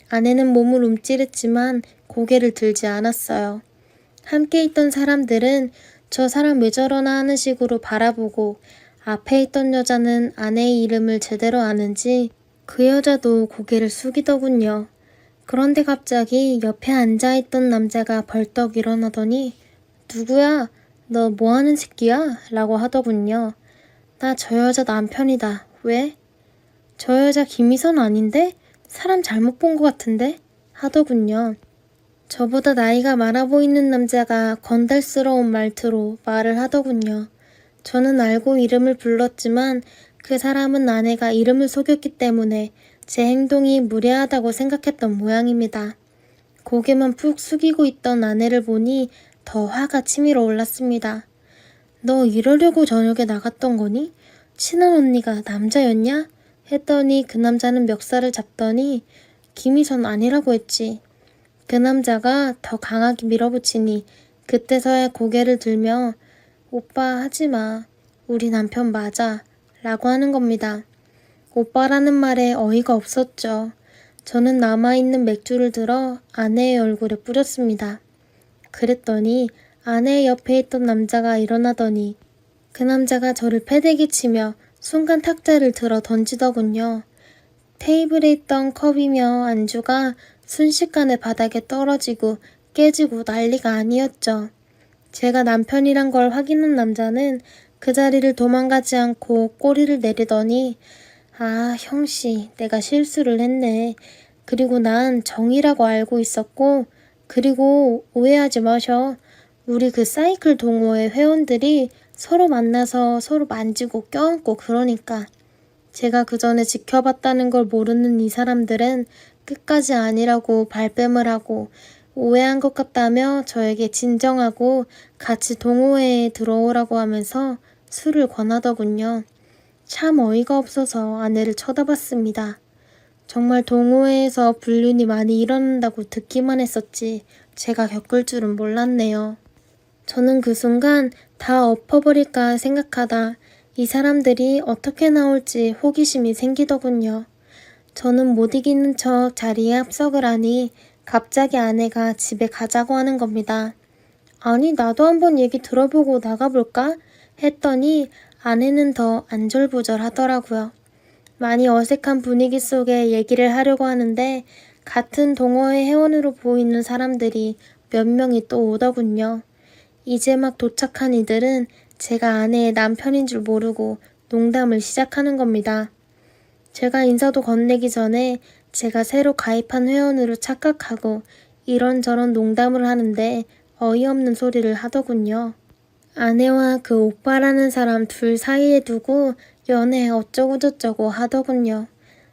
아내는 몸을 움찔했지만 고개를 들지 않았어요. 함께 있던 사람들은 저 사람 왜 저러나 하는 식으로 바라보고 앞에 있던 여자는 아내의 이름을 제대로 아는지 그 여자도 고개를 숙이더군요. 그런데 갑자기 옆에 앉아있던 남자가 벌떡 일어나더니 누구야? 너 뭐하는 새끼야? 라고 하더군요. 나 저 여자 남편이다. 왜? 저 여자 김희선 아닌데? 사람 잘못 본 것 같은데? 하더군요. 저보다 나이가 많아 보이는 남자가 건달스러운 말투로 말을 하더군요. 저는 알고 이름을 불렀지만 그 사람은 아내가 이름을 속였기 때문에 제 행동이 무례하다고 생각했던 모양입니다. 고개만 푹 숙이고 있던 아내를 보니 더 화가 치밀어 올랐습니다. 너 이러려고 저녁에 나갔던 거니? 친한 언니가 남자였냐? 했더니 그 남자는 멱살을 잡더니 김희선 아니라고 했지. 그 남자가 더 강하게 밀어붙이니 그때서야 고개를 들며 오빠 하지마. 우리 남편 맞아. 라고 하는 겁니다. 오빠라는 말에 어이가 없었죠. 저는 남아있는 맥주를 들어 아내의 얼굴에 뿌렸습니다. 그랬더니 아내의 옆에 있던 남자가 일어나더니 그 남자가 저를 패대기 치며 순간 탁자를 들어 던지더군요. 테이블에 있던 컵이며 안주가 순식간에 바닥에 떨어지고 깨지고 난리가 아니었죠. 제가 남편이란 걸 확인한 남자는 그 자리를 도망가지 않고 꼬리를 내리더니 아, 형씨, 내가 실수를 했네. 그리고 난 정이라고 알고 있었고 그리고 오해하지 마셔. 우리 그 사이클 동호회 회원들이 서로 만나서 서로 만지고 껴안고 그러니까. 제가 그 전에 지켜봤다는 걸 모르는 이 사람들은 끝까지 아니라고 발뺌을 하고 오해한 것 같다며 저에게 진정하고 같이 동호회에 들어오라고 하면서 술을 권하더군요. 참 어이가 없어서 아내를 쳐다봤습니다. 정말 동호회에서 불륜이 많이 일어난다고 듣기만 했었지 제가 겪을 줄은 몰랐네요. 저는 그 순간 다 엎어버릴까 생각하다 이 사람들이 어떻게 나올지 호기심이 생기더군요. 저는 못 이기는 척 자리에 합석을 하니 갑자기 아내가 집에 가자고 하는 겁니다. 아니 나도 한번 얘기 들어보고 나가볼까? 했더니 아내는 더 안절부절 하더라고요. 많이 어색한 분위기 속에 얘기를 하려고 하는데 같은 동호회 회원으로 보이는 사람들이 몇 명이 또 오더군요. 이제 막 도착한 이들은 제가 아내의 남편인 줄 모르고 농담을 시작하는 겁니다. 제가 인사도 건네기 전에 제가 새로 가입한 회원으로 착각하고 이런저런 농담을 하는데 어이없는 소리를 하더군요. 아내와 그 오빠라는 사람 둘 사이에 두고 연애 어쩌고저쩌고 하더군요.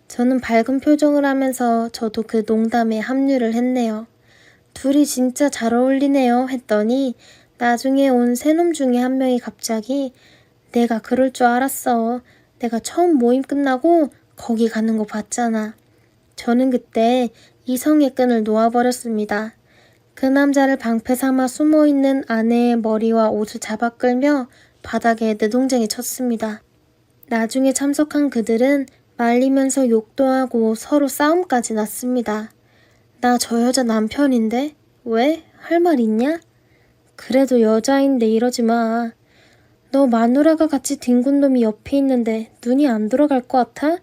저는 밝은 표정을 하면서 저도 그 농담에 합류를 했네요. 둘이 진짜 잘 어울리네요 했더니 나중에 온 세 놈 중에 한 명이 갑자기 내가 그럴 줄 알았어. 내가 처음 모임 끝나고 거기 가는 거 봤잖아. 저는 그때 이성의 끈을 놓아버렸습니다. 그 남자를 방패 삼아 숨어있는 아내의 머리와 옷을 잡아 끌며 바닥에 내동쟁이 쳤습니다. 나중에 참석한 그들은 말리면서 욕도 하고 서로 싸움까지 났습니다. 나 저 여자 남편인데? 왜? 할 말 있냐? 그래도 여자인데 이러지 마. 너 마누라가 같이 뒹군 놈이 옆에 있는데 눈이 안 들어갈 것 같아?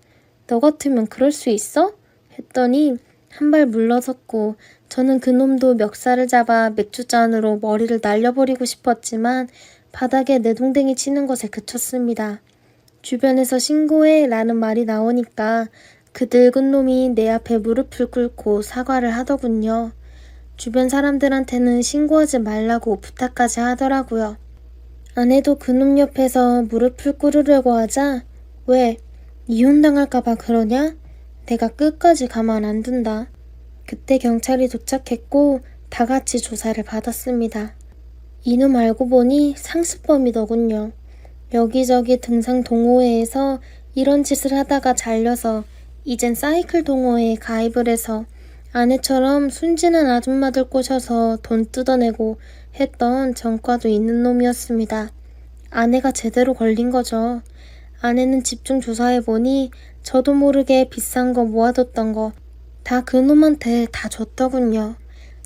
너 같으면 그럴 수 있어? 했더니 한 발 물러섰고 저는 그 놈도 멱살을 잡아 맥주잔으로 머리를 날려버리고 싶었지만 바닥에 내동댕이 치는 것에 그쳤습니다. 주변에서 신고해 라는 말이 나오니까 그 늙은 놈이 내 앞에 무릎을 꿇고 사과를 하더군요. 주변 사람들한테는 신고하지 말라고 부탁까지 하더라고요. 아내도 그놈 옆에서 무릎을 꿇으려고 하자 왜? 이혼당할까봐 그러냐? 내가 끝까지 가만 안 둔다. 그때 경찰이 도착했고 다 같이 조사를 받았습니다. 이놈 알고 보니 상습범이더군요. 여기저기 등산 동호회에서 이런 짓을 하다가 잘려서 이젠 사이클 동호회에 가입을 해서 아내처럼 순진한 아줌마들 꼬셔서 돈 뜯어내고 했던 전과도 있는 놈이었습니다. 아내가 제대로 걸린 거죠. 아내는 집중 조사해보니 저도 모르게 비싼 거 모아뒀던 거 다 그놈한테 다 줬더군요.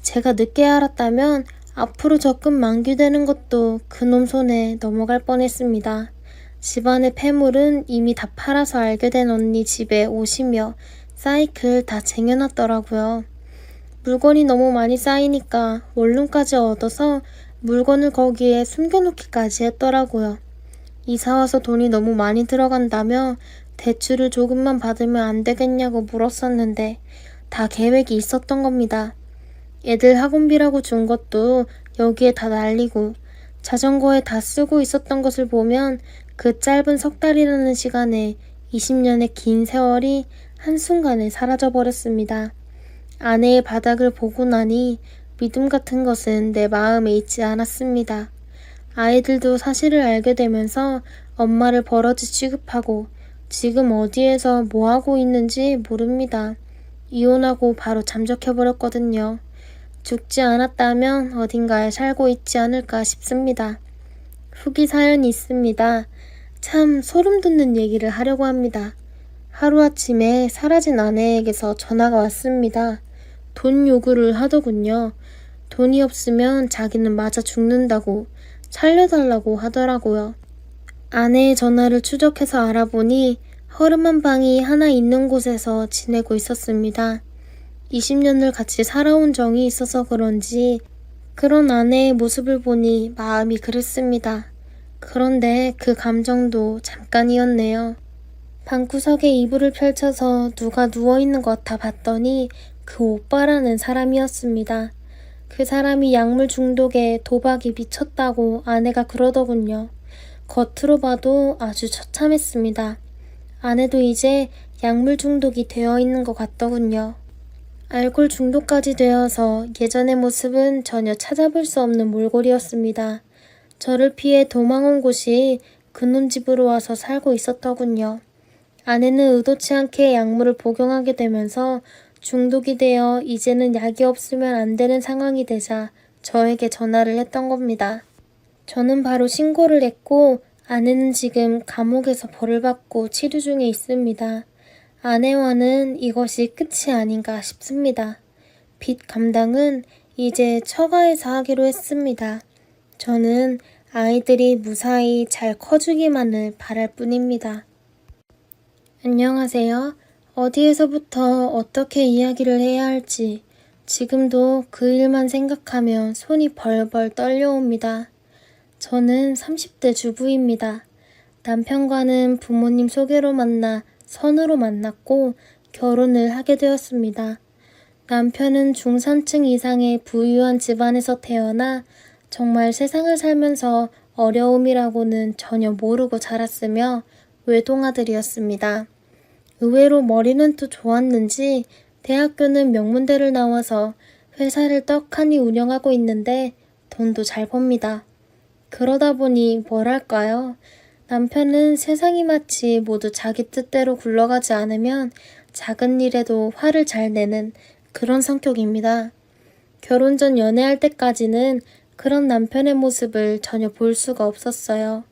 제가 늦게 알았다면 앞으로 적금 만기되는 것도 그놈 손에 넘어갈 뻔했습니다. 집안의 폐물은 이미 다 팔아서 알게 된 언니 집에 옷이며 사이클 다 쟁여놨더라고요. 물건이 너무 많이 쌓이니까 원룸까지 얻어서 물건을 거기에 숨겨놓기까지 했더라고요. 이사와서 돈이 너무 많이 들어간다며 대출을 조금만 받으면 안 되겠냐고 물었었는데 다 계획이 있었던 겁니다. 애들 학원비라고 준 것도 여기에 다 날리고 자전거에 다 쓰고 있었던 것을 보면 그 짧은 석 달이라는 시간에 20년의 긴 세월이 한순간에 사라져버렸습니다. 아내의 바닥을 보고 나니 믿음 같은 것은 내 마음에 있지 않았습니다. 아이들도 사실을 알게 되면서 엄마를 버러지 취급하고 지금 어디에서 뭐하고 있는지 모릅니다. 이혼하고 바로 잠적해버렸거든요. 죽지 않았다면 어딘가에 살고 있지 않을까 싶습니다. 후기 사연이 있습니다. 참 소름 돋는 얘기를 하려고 합니다. 하루아침에 사라진 아내에게서 전화가 왔습니다. 돈 요구를 하더군요. 돈이 없으면 자기는 맞아 죽는다고 살려달라고 하더라고요. 아내의 전화를 추적해서 알아보니 허름한 방이 하나 있는 곳에서 지내고 있었습니다. 20년을 같이 살아온 정이 있어서 그런지 그런 아내의 모습을 보니 마음이 그랬습니다. 그런데 그 감정도 잠깐이었네요. 방구석에 이불을 펼쳐서 누가 누워있는 것 같아 봤더니 그 오빠라는 사람이었습니다. 그 사람이 약물 중독에 도박이 미쳤다고 아내가 그러더군요. 겉으로 봐도 아주 처참했습니다. 아내도 이제 약물 중독이 되어 있는 것 같더군요. 알코올 중독까지 되어서 예전의 모습은 전혀 찾아볼 수 없는 몰골이었습니다. 저를 피해 도망온 곳이 그놈 집으로 와서 살고 있었더군요. 아내는 의도치 않게 약물을 복용하게 되면서 중독이 되어 이제는 약이 없으면 안 되는 상황이 되자 저에게 전화를 했던 겁니다. 저는 바로 신고를 했고 아내는 지금 감옥에서 벌을 받고 치료 중에 있습니다. 아내와는 이것이 끝이 아닌가 싶습니다. 빚 감당은 이제 처가에서 하기로 했습니다. 저는 아이들이 무사히 잘 커주기만을 바랄 뿐입니다. 안녕하세요. 어디에서부터 어떻게 이야기를 해야 할지 지금도 그 일만 생각하면 손이 벌벌 떨려옵니다. 저는 30대 주부입니다. 남편과는 부모님 소개로 만나 선으로 만났고 결혼을 하게 되었습니다. 남편은 중산층 이상의 부유한 집안에서 태어나 정말 세상을 살면서 어려움이라고는 전혀 모르고 자랐으며 외동아들이었습니다. 의외로 머리는 또 좋았는지 대학교는 명문대를 나와서 회사를 떡하니 운영하고 있는데 돈도 잘 법니다. 그러다 보니 뭐랄까요? 남편은 세상이 마치 모두 자기 뜻대로 굴러가지 않으면 작은 일에도 화를 잘 내는 그런 성격입니다. 결혼 전 연애할 때까지는 그런 남편의 모습을 전혀 볼 수가 없었어요.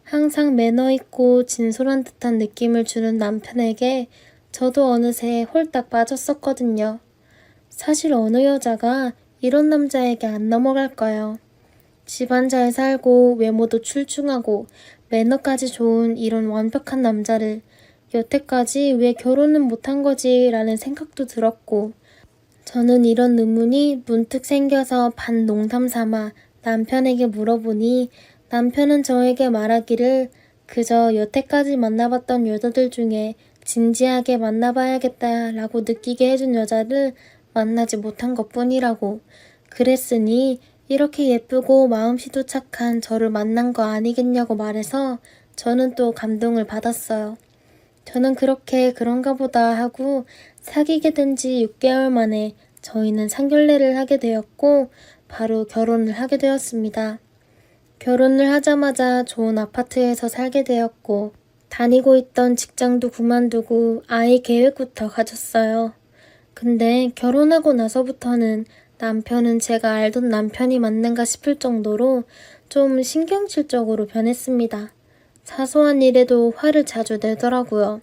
항상 매너 있고 진솔한 듯한 느낌을 주는 남편에게 저도 어느새 홀딱 빠졌었거든요. 사실 어느 여자가 이런 남자에게 안 넘어갈까요? 집안 잘 살고 외모도 출중하고 매너까지 좋은 이런 완벽한 남자를 여태까지 왜 결혼은 못한 거지 라는 생각도 들었고 저는 이런 의문이 문득 생겨서 반 농담 삼아 남편에게 물어보니 남편은 저에게 말하기를 그저 여태까지 만나봤던 여자들 중에 진지하게 만나봐야겠다 라고 느끼게 해준 여자를 만나지 못한 것뿐이라고 그랬으니 이렇게 예쁘고 마음씨도 착한 저를 만난 거 아니겠냐고 말해서 저는 또 감동을 받았어요. 저는 그렇게 그런가 보다 하고 사귀게 된 지 6개월 만에 저희는 상견례를 하게 되었고 바로 결혼을 하게 되었습니다. 결혼을 하자마자 좋은 아파트에서 살게 되었고 다니고 있던 직장도 그만두고 아이 계획부터 가졌어요. 근데 결혼하고 나서부터는 남편은 제가 알던 남편이 맞는가 싶을 정도로 좀 신경질적으로 변했습니다. 사소한 일에도 화를 자주 내더라고요.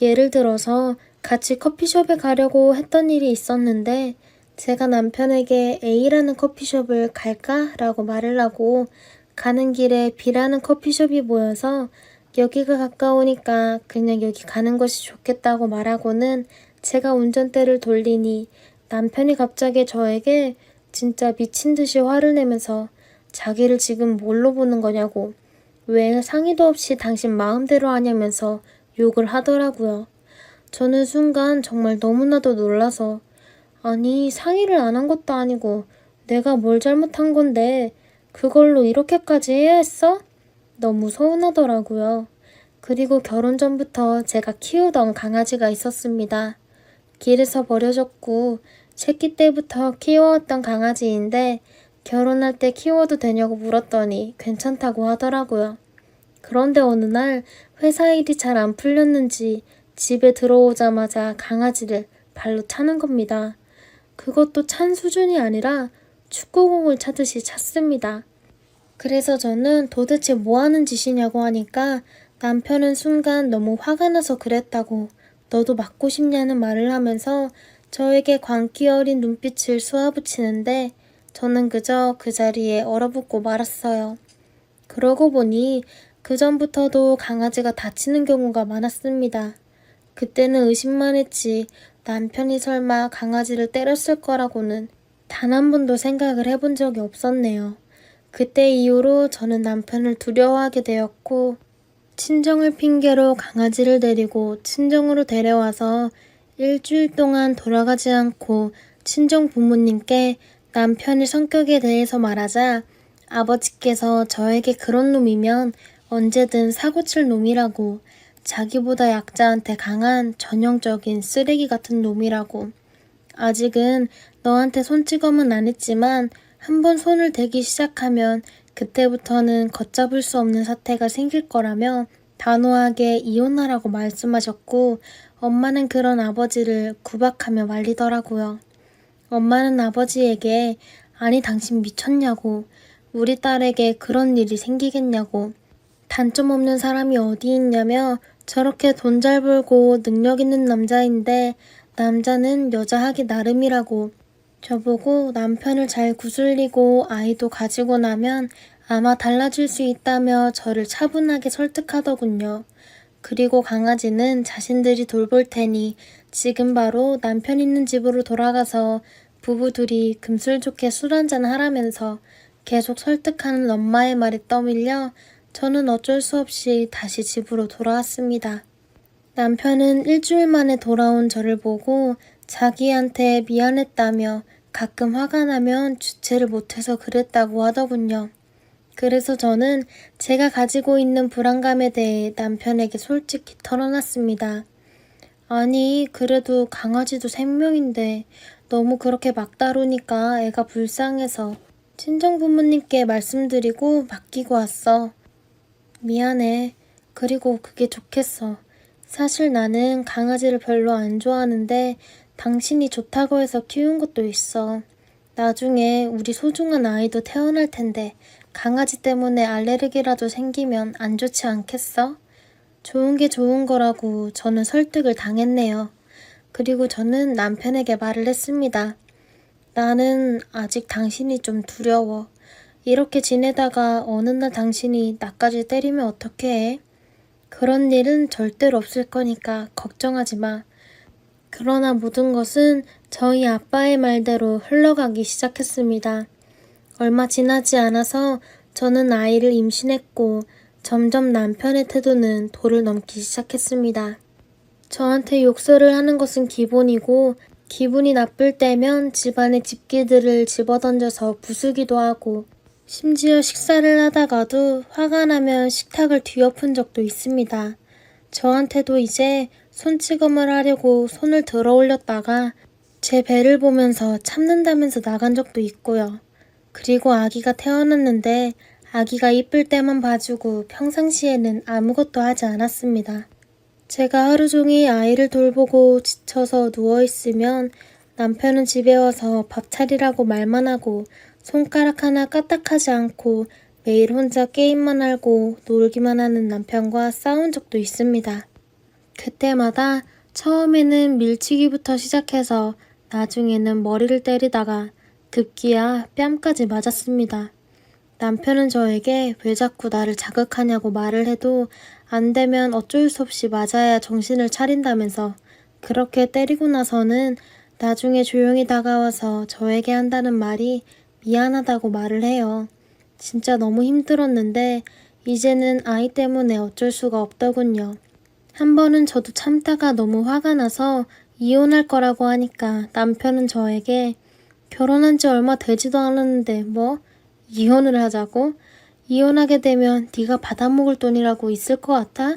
예를 들어서 같이 커피숍에 가려고 했던 일이 있었는데 제가 남편에게 A라는 커피숍을 갈까? 라고 말을 하고 가는 길에 B라는 커피숍이 보여서 여기가 가까우니까 그냥 여기 가는 것이 좋겠다고 말하고는 제가 운전대를 돌리니 남편이 갑자기 저에게 진짜 미친 듯이 화를 내면서 자기를 지금 뭘로 보는 거냐고 왜 상의도 없이 당신 마음대로 하냐면서 욕을 하더라고요. 저는 순간 정말 너무나도 놀라서 아니 상의를 안 한 것도 아니고 내가 뭘 잘못한 건데 그걸로 이렇게까지 해야 했어? 너무 서운하더라고요. 그리고 결혼 전부터 제가 키우던 강아지가 있었습니다. 길에서 버려졌고 새끼 때부터 키워왔던 강아지인데 결혼할 때 키워도 되냐고 물었더니 괜찮다고 하더라고요. 그런데 어느 날 회사 일이 잘 안 풀렸는지 집에 들어오자마자 강아지를 발로 차는 겁니다. 그것도 찬 수준이 아니라 축구공을 차듯이 찼습니다. 그래서 저는 도대체 뭐 하는 짓이냐고 하니까 남편은 순간 너무 화가 나서 그랬다고 너도 맞고 싶냐는 말을 하면서 저에게 광기 어린 눈빛을 쏘아붙이는데 저는 그저 그 자리에 얼어붙고 말았어요. 그러고 보니 그전부터도 강아지가 다치는 경우가 많았습니다. 그때는 의심만 했지 남편이 설마 강아지를 때렸을 거라고는 단 한 번도 생각을 해본 적이 없었네요. 그때 이후로 저는 남편을 두려워하게 되었고 친정을 핑계로 강아지를 데리고 친정으로 데려와서 일주일 동안 돌아가지 않고 친정 부모님께 남편의 성격에 대해서 말하자 아버지께서 저에게 그런 놈이면 언제든 사고칠 놈이라고 자기보다 약자한테 강한 전형적인 쓰레기 같은 놈이라고 아직은 너한테 손찌검은 안 했지만 한번 손을 대기 시작하면 그때부터는 걷잡을 수 없는 사태가 생길 거라며 단호하게 이혼하라고 말씀하셨고 엄마는 그런 아버지를 구박하며 말리더라고요. 엄마는 아버지에게 아니 당신 미쳤냐고 우리 딸에게 그런 일이 생기겠냐고 단점 없는 사람이 어디 있냐며 저렇게 돈 잘 벌고 능력 있는 남자인데 남자는 여자 하기 나름이라고 저보고 남편을 잘 구슬리고 아이도 가지고 나면 아마 달라질 수 있다며 저를 차분하게 설득하더군요. 그리고 강아지는 자신들이 돌볼 테니 지금 바로 남편 있는 집으로 돌아가서 부부 둘이 금술 좋게 술 한잔 하라면서 계속 설득하는 엄마의 말에 떠밀려 저는 어쩔 수 없이 다시 집으로 돌아왔습니다. 남편은 일주일 만에 돌아온 저를 보고 자기한테 미안했다며 가끔 화가 나면 주체를 못해서 그랬다고 하더군요. 그래서 저는 제가 가지고 있는 불안감에 대해 남편에게 솔직히 털어놨습니다. 아니, 그래도 강아지도 생명인데 너무 그렇게 막 다루니까 애가 불쌍해서 친정부모님께 말씀드리고 맡기고 왔어. 미안해. 그리고 그게 좋겠어. 사실 나는 강아지를 별로 안 좋아하는데 당신이 좋다고 해서 키운 것도 있어. 나중에 우리 소중한 아이도 태어날 텐데 강아지 때문에 알레르기라도 생기면 안 좋지 않겠어? 좋은 게 좋은 거라고 저는 설득을 당했네요. 그리고 저는 남편에게 말을 했습니다. 나는 아직 당신이 좀 두려워. 이렇게 지내다가 어느 날 당신이 나까지 때리면 어떡해 해? 그런 일은 절대로 없을 거니까 걱정하지 마. 그러나 모든 것은 저희 아빠의 말대로 흘러가기 시작했습니다. 얼마 지나지 않아서 저는 아이를 임신했고 점점 남편의 태도는 도를 넘기 시작했습니다. 저한테 욕설을 하는 것은 기본이고 기분이 나쁠 때면 집안의 집기들을 집어던져서 부수기도 하고 심지어 식사를 하다가도 화가 나면 식탁을 뒤엎은 적도 있습니다. 저한테도 이제 손찌검을 하려고 손을 들어 올렸다가 제 배를 보면서 참는다면서 나간 적도 있고요. 그리고 아기가 태어났는데 아기가 이쁠 때만 봐주고 평상시에는 아무것도 하지 않았습니다. 제가 하루 종일 아이를 돌보고 지쳐서 누워있으면 남편은 집에 와서 밥 차리라고 말만 하고 손가락 하나 까딱하지 않고 매일 혼자 게임만 하고 놀기만 하는 남편과 싸운 적도 있습니다. 그때마다 처음에는 밀치기부터 시작해서 나중에는 머리를 때리다가 급기야 뺨까지 맞았습니다. 남편은 저에게 왜 자꾸 나를 자극하냐고 말을 해도 안 되면 어쩔 수 없이 맞아야 정신을 차린다면서 그렇게 때리고 나서는 나중에 조용히 다가와서 저에게 한다는 말이 미안하다고 말을 해요. 진짜 너무 힘들었는데 이제는 아이 때문에 어쩔 수가 없더군요. 한 번은 저도 참다가 너무 화가 나서 이혼할 거라고 하니까 남편은 저에게 결혼한 지 얼마 되지도 않았는데 뭐? 이혼을 하자고? 이혼하게 되면 네가 받아먹을 돈이라고 있을 것 같아?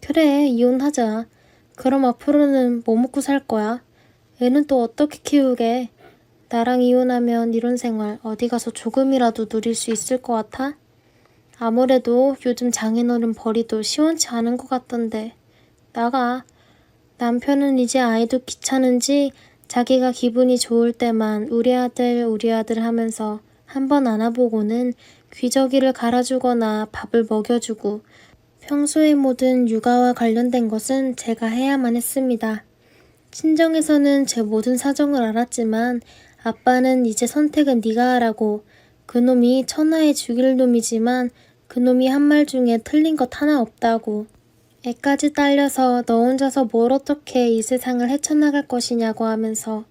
그래, 이혼하자. 그럼 앞으로는 뭐 먹고 살 거야? 애는 또 어떻게 키우게? 나랑 이혼하면 이런 생활 어디 가서 조금이라도 누릴 수 있을 것 같아? 아무래도 요즘 장인어른 벌이도 시원치 않은 것 같던데. 나가. 남편은 이제 아이도 귀찮은지 자기가 기분이 좋을 때만 우리 아들 하면서 한번 안아보고는 귀저귀를 갈아주거나 밥을 먹여주고 평소의 모든 육아와 관련된 것은 제가 해야만 했습니다. 친정에서는 제 모든 사정을 알았지만 아빠는 이제 선택은 네가 하라고 그놈이 천하의 죽일 놈이지만 그놈이 한 말 중에 틀린 것 하나 없다고 애까지 딸려서 너 혼자서 뭘 어떻게 이 세상을 헤쳐나갈 것이냐고 하면서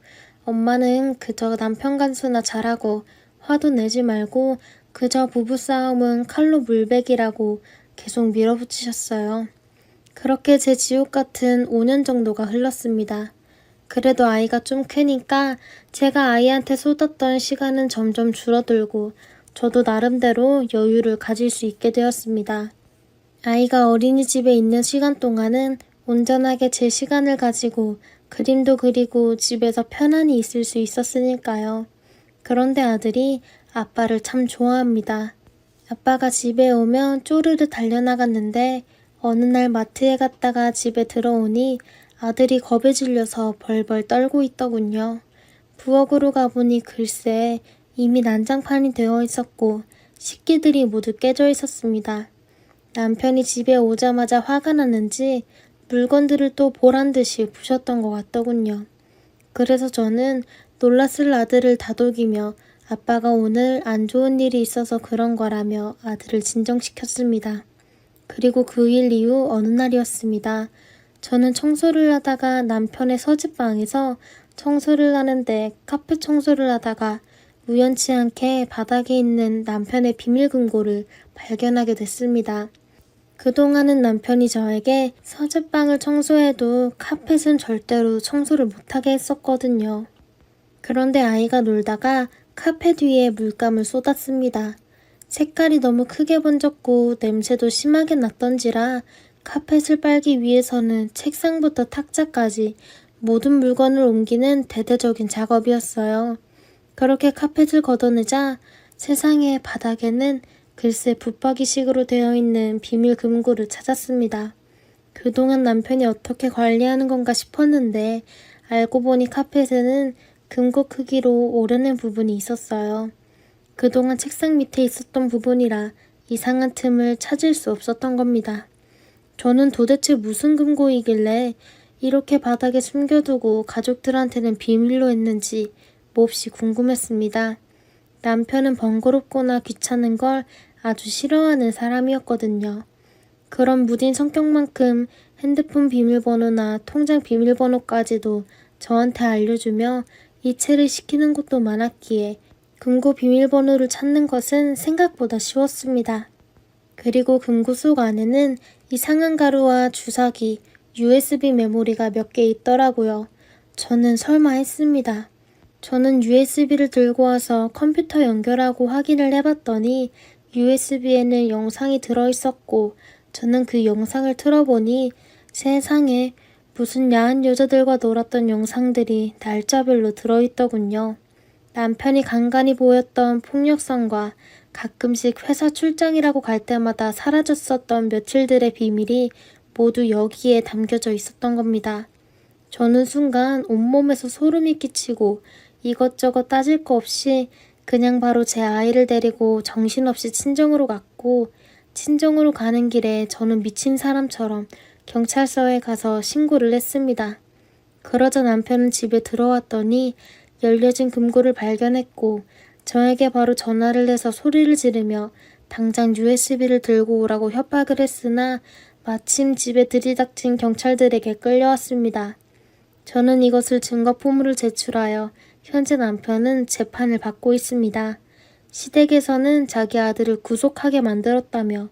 엄마는 그저 남편 간수나 잘하고 화도 내지 말고 그저 부부싸움은 칼로 물베기라고 계속 밀어붙이셨어요. 그렇게 제 지옥 같은 5년 정도가 흘렀습니다. 그래도 아이가 좀 크니까 제가 아이한테 쏟았던 시간은 점점 줄어들고 저도 나름대로 여유를 가질 수 있게 되었습니다. 아이가 어린이집에 있는 시간 동안은 온전하게 제 시간을 가지고 그림도 그리고 집에서 편안히 있을 수 있었으니까요. 그런데 아들이 아빠를 참 좋아합니다. 아빠가 집에 오면 쪼르르 달려나갔는데 어느 날 마트에 갔다가 집에 들어오니 아들이 겁에 질려서 벌벌 떨고 있더군요. 부엌으로 가보니 글쎄 이미 난장판이 되어 있었고 식기들이 모두 깨져 있었습니다. 남편이 집에 오자마자 화가 났는지 물건들을 또 보란듯이 부셨던 것 같더군요. 그래서 저는 놀랐을 아들을 다독이며 아빠가 오늘 안 좋은 일이 있어서 그런 거라며 아들을 진정시켰습니다. 그리고 그 일 이후 어느 날이었습니다. 저는 청소를 하다가 남편의 서재방에서 청소를 하는데 카페 청소를 하다가 우연치 않게 바닥에 있는 남편의 비밀금고를 발견하게 됐습니다. 그동안은 남편이 저에게 서재방을 청소해도 카펫은 절대로 청소를 못하게 했었거든요. 그런데 아이가 놀다가 카펫 위에 물감을 쏟았습니다. 색깔이 너무 크게 번졌고 냄새도 심하게 났던지라 카펫을 빨기 위해서는 책상부터 탁자까지 모든 물건을 옮기는 대대적인 작업이었어요. 그렇게 카펫을 걷어내자 세상의 바닥에는 글쎄 붙박이식으로 되어 있는 비밀 금고를 찾았습니다. 그동안 남편이 어떻게 관리하는 건가 싶었는데 알고 보니 카펫에는 금고 크기로 오려낸 부분이 있었어요. 그동안 책상 밑에 있었던 부분이라 이상한 틈을 찾을 수 없었던 겁니다. 저는 도대체 무슨 금고이길래 이렇게 바닥에 숨겨두고 가족들한테는 비밀로 했는지 몹시 궁금했습니다. 남편은 번거롭거나 귀찮은 걸 아주 싫어하는 사람이었거든요. 그런 무딘 성격만큼 핸드폰 비밀번호나 통장 비밀번호까지도 저한테 알려주며 이체를 시키는 것도 많았기에 금고 비밀번호를 찾는 것은 생각보다 쉬웠습니다. 그리고 금고 속 안에는 이상한 가루와 주사기, USB 메모리가 몇 개 있더라고요. 저는 설마 했습니다. 저는 USB를 들고 와서 컴퓨터 연결하고 확인을 해봤더니 USB에는 영상이 들어있었고 저는 그 영상을 틀어보니 세상에 무슨 야한 여자들과 놀았던 영상들이 날짜별로 들어있더군요. 남편이 간간히 보였던 폭력성과 가끔씩 회사 출장이라고 갈 때마다 사라졌었던 며칠들의 비밀이 모두 여기에 담겨져 있었던 겁니다. 저는 순간 온몸에서 소름이 끼치고 이것저것 따질 거 없이 그냥 바로 제 아이를 데리고 정신없이 친정으로 갔고 친정으로 가는 길에 저는 미친 사람처럼 경찰서에 가서 신고를 했습니다. 그러자 남편은 집에 들어왔더니 열려진 금고를 발견했고 저에게 바로 전화를 해서 소리를 지르며 당장 USB를 들고 오라고 협박을 했으나 마침 집에 들이닥친 경찰들에게 끌려왔습니다. 저는 이것을 증거포물을 제출하여 현재 남편은 재판을 받고 있습니다. 시댁에서는 자기 아들을 구속하게 만들었다며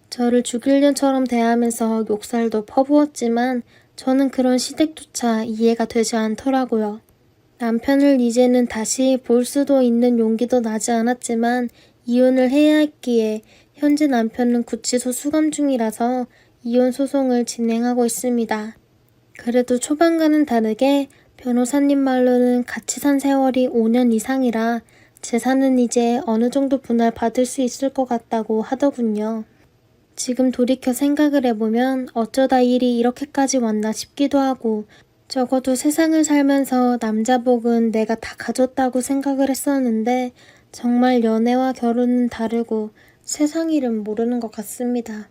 저를 죽일 년처럼 대하면서 욕설도 퍼부었지만 저는 그런 시댁조차 이해가 되지 않더라고요. 남편을 이제는 다시 볼 수도 있는 용기도 나지 않았지만 이혼을 해야 했기에 현재 남편은 구치소 수감 중이라서 이혼 소송을 진행하고 있습니다. 그래도 초반과는 다르게 변호사님 말로는 같이 산 세월이 5년 이상이라 재산은 이제 어느 정도 분할받을 수 있을 것 같다고 하더군요. 지금 돌이켜 생각을 해보면 어쩌다 일이 이렇게까지 왔나 싶기도 하고 적어도 세상을 살면서 남자 복은 내가 다 가졌다고 생각을 했었는데 정말 연애와 결혼은 다르고 세상 일은 모르는 것 같습니다.